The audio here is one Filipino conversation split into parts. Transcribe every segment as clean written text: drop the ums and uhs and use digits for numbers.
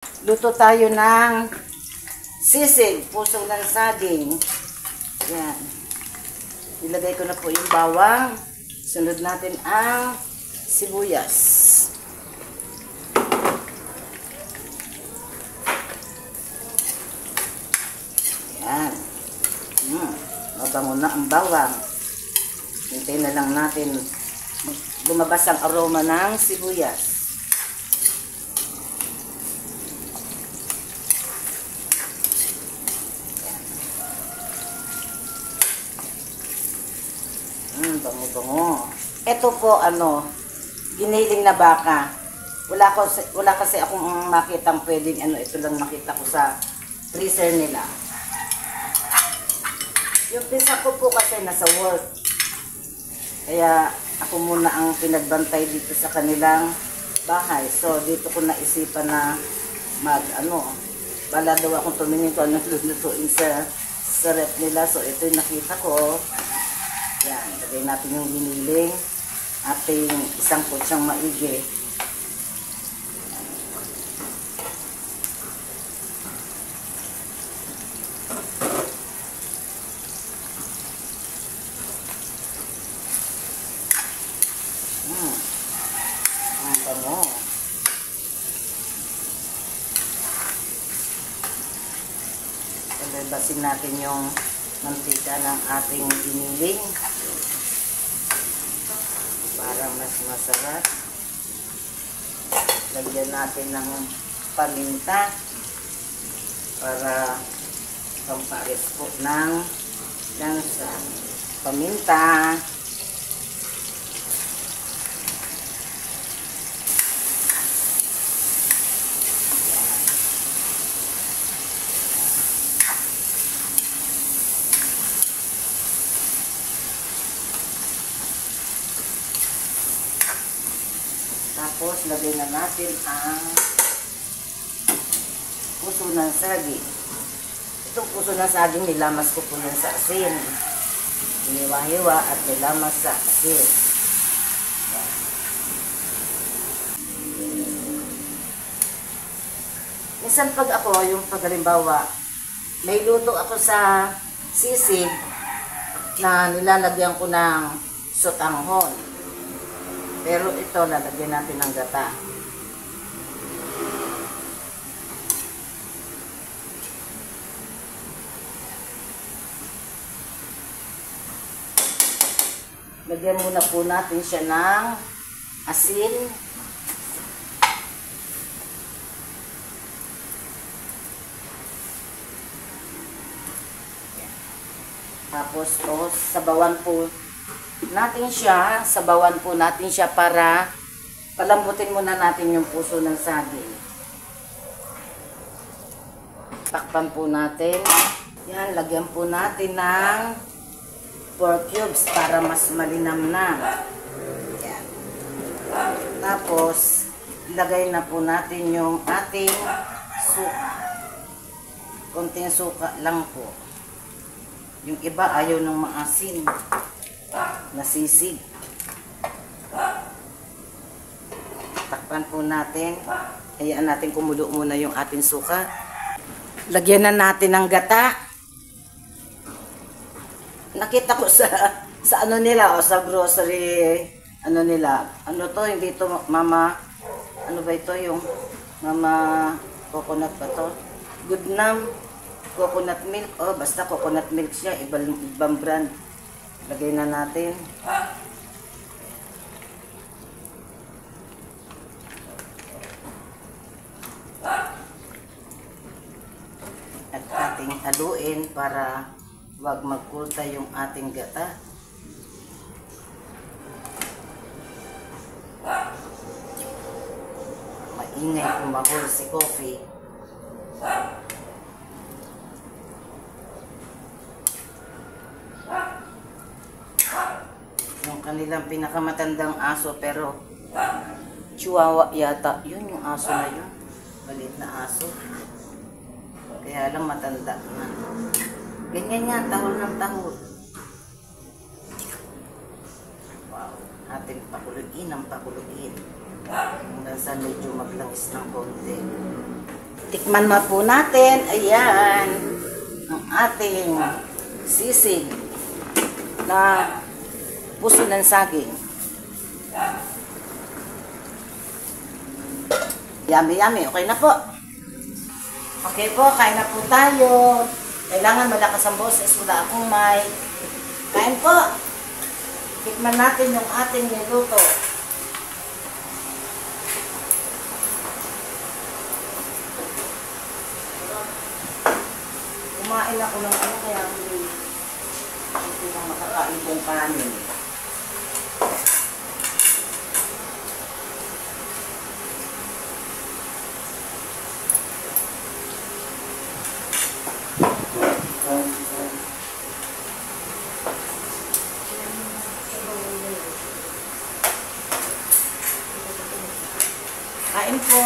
Luto tayo ng sisig, puso ng saging. Yan. Ilagay ko na po yung bawang. Sunod natin ang sibuyas. Yan. Mabango na ang bawang. Hintayin na lang natin lumabas ang aroma ng sibuyas. Bango-bango. Ito po, giniling na baka. Wala kasi akong makitang pwedeng ito lang makita ko sa freezer nila. Yung pisa ko po kasi nasa work. Kaya ako muna ang pinagbantay dito sa kanilang bahay. So, dito ko naisipan na bala daw akong tumingin ko anong lulutuin sa rep nila. So, ito yung nakita ko. Yan, lagay natin yung giniling, ating isang kutsang maigi. Ang bango. Palabasin natin yung mantika ng ating giniling para mas masarap. Lagyan natin ng paminta para pampares po ng lansa. Paminta. Tapos, lagay na natin ang puso ng saging. Itong puso ng saging, nilamas ko po yan sa asin. Hiniwa-hiwa at nilamas sa asin. Minsan pag ako, yung paghalimbawa, may luto ako sa sisig na nilalagyan ko ng sotanghon. Pero ito, lalagyan natin ng gata. Lagyan muna po natin siya ng asin. Tapos sabawan po natin siya para palambutin muna natin yung puso ng saging. Takpan po natin. Yan, lagyan po natin ng 4 cubes para mas malinam na. Yan. Tapos, ilagay na po natin yung ating suka. Konting suka lang po. Yung iba ayaw ng maasin. Nasisig. Takpan po natin. Hayaan natin kumulo muna yung ating suka. Lagyan na natin ng gata. Nakita ko sa nila sa grocery nila. Hindi to mama, ba ito yung mama coconut ba to? Goodnam coconut milk. Basta coconut milk siya, ibang brand. Lagay na natin. At ating haluin para wag magkulta yung ating gata. Maingay kumahol si coffee. Kanilang pinakamatandang aso, pero chihuahua yata. Yun yung aso na yun. Maliit na aso. Kaya lang matanda na. Ganyan yan, tahol ng tahol. Wow. Ating pakuluin ang pakuluin. Hanggang sa medyo maglangis ng konti. Tikman mo po natin. Ayan. Ang ating sisig na puso ng saging. Yummy, yummy. Okay na po. Okay po, kain na po tayo. Kailangan malakas ang boses. Wala akong mic. Kain po. Tikman natin yung ating niluto. Kumain ako ng ano, kaya hindi lang makakain kong kanin. Kain po.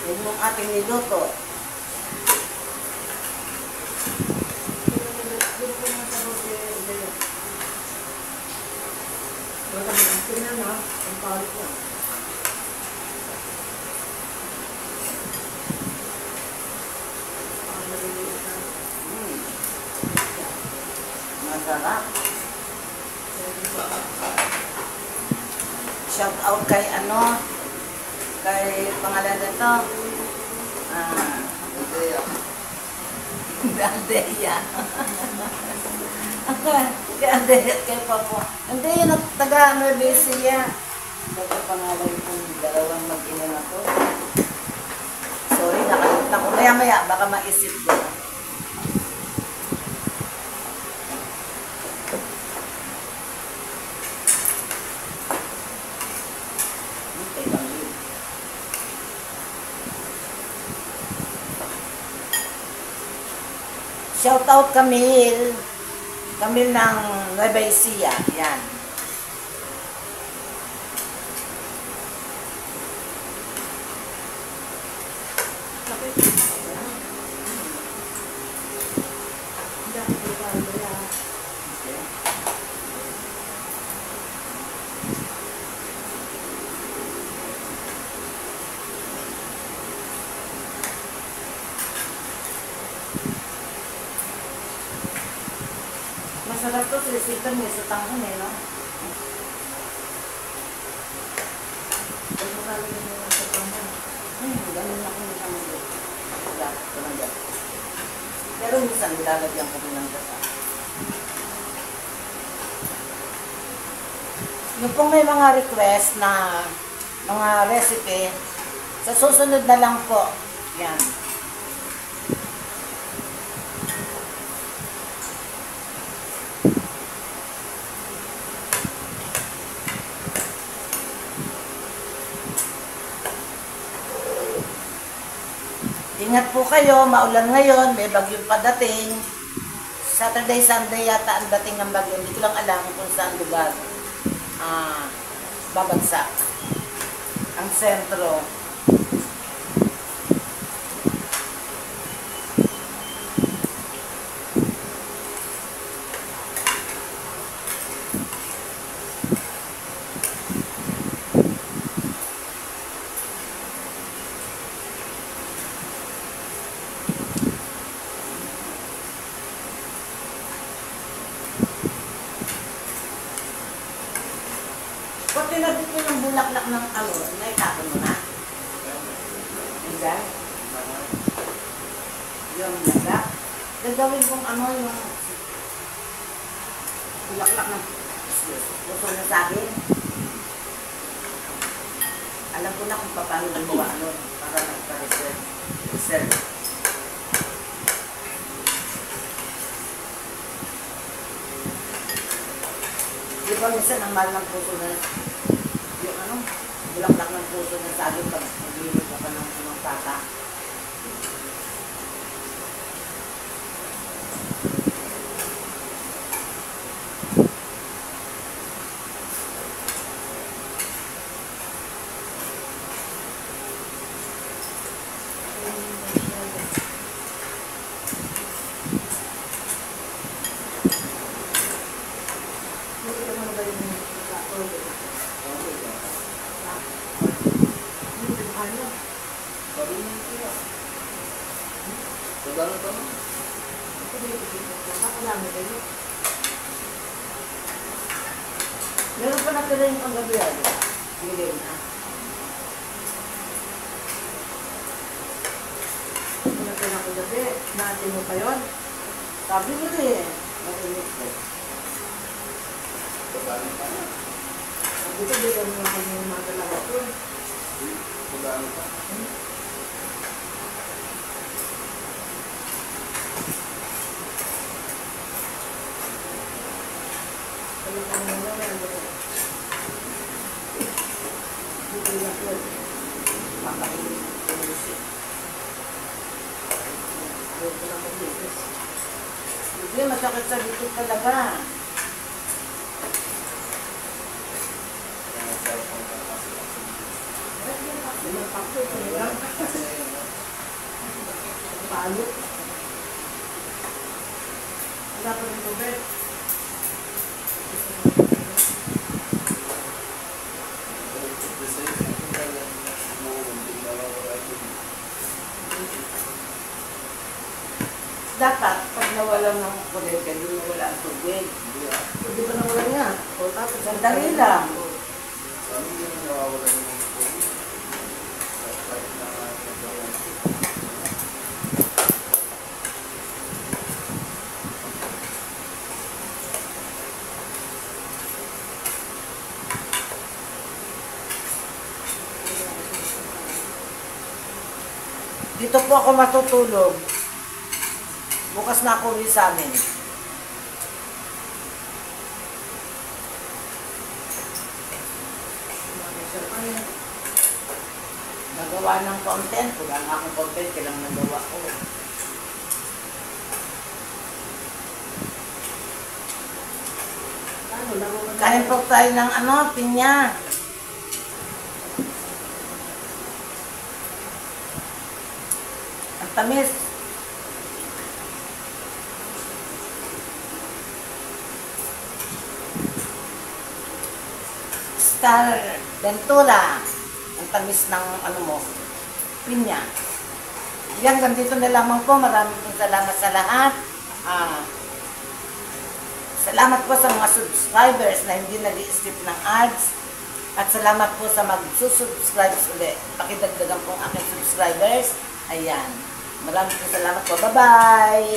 Yan yung ating niluto. Masarap. Shout out kay ano, kay pangalan nito, Aldeya. Kay Aldeya at kay Papo. Hindi yun ang taga Nueva Ecija. Baga pangalan kong dalawang mag-ina na to. Sorry, nakalimutan ko. Maya-maya, baka maisip ko. Shout out Camille. Camille ng Nueva Ecija. Yan. Masarap to, silisikan mo sa tanghon eh, no? Ganun ako ng tanghon. Pero minsan, nilalagyan ko ng gata. Yung pong may mga request na mga recipe, sa susunod na lang po. Yan. Ingat po kayo, maulan ngayon, may bagyong padating. Saturday, Sunday yata ang dating ng bagyo. Hindi ko lang alam kung saan lugar babagsak. Ang sentro. Pag tinabit ko yung bulaklak ng talon, naitapon mo na. Diyan. Yung bulaklak. Gagawin kong ano yung bulaklak ng puso ng saging. Alam ko na kung paano gumawa ano para magpa-reserve. Di ba minsan ang mahal ng puso na yung ano, bulaklak ng puso ng saging pag maglilit ka pa ng tata. Meron pa natira yung panggabi yan. Hindi na. Natira ko gabi. Natin mo pa yun. Sabi mo eh. Narinig ko. Sabi ko, di kami yung mga dalawa ko. Pagano pa? Hindi, masakit sa likod talaga. Palo. Wala pa rin tubig. Dapat, pag nawalan ng kuryente, hindi nawala ang tubig. Hindi ba nawalan nga? O tapos, sandali lang. Sabi niya na nawawalan ng tubig. Kahit na Dito po ako matutulog. Bukas na ako rin sa amin. Nagawa ng content. Wala nga akong content. Kailang nagawa ko. Kain po tayo ng pinya. Ang tamis. Star Ventura. Ang tamis ng pinya. Yan, ganito na lamang po. Maraming salamat sa lahat. Salamat po sa mga subscribers na hindi nag-i-skip ng ads. At salamat po sa mag-subscribe ulit. Pakidagdagan po ang aking subscribers. Ayan. Maraming salamat po. Bye-bye!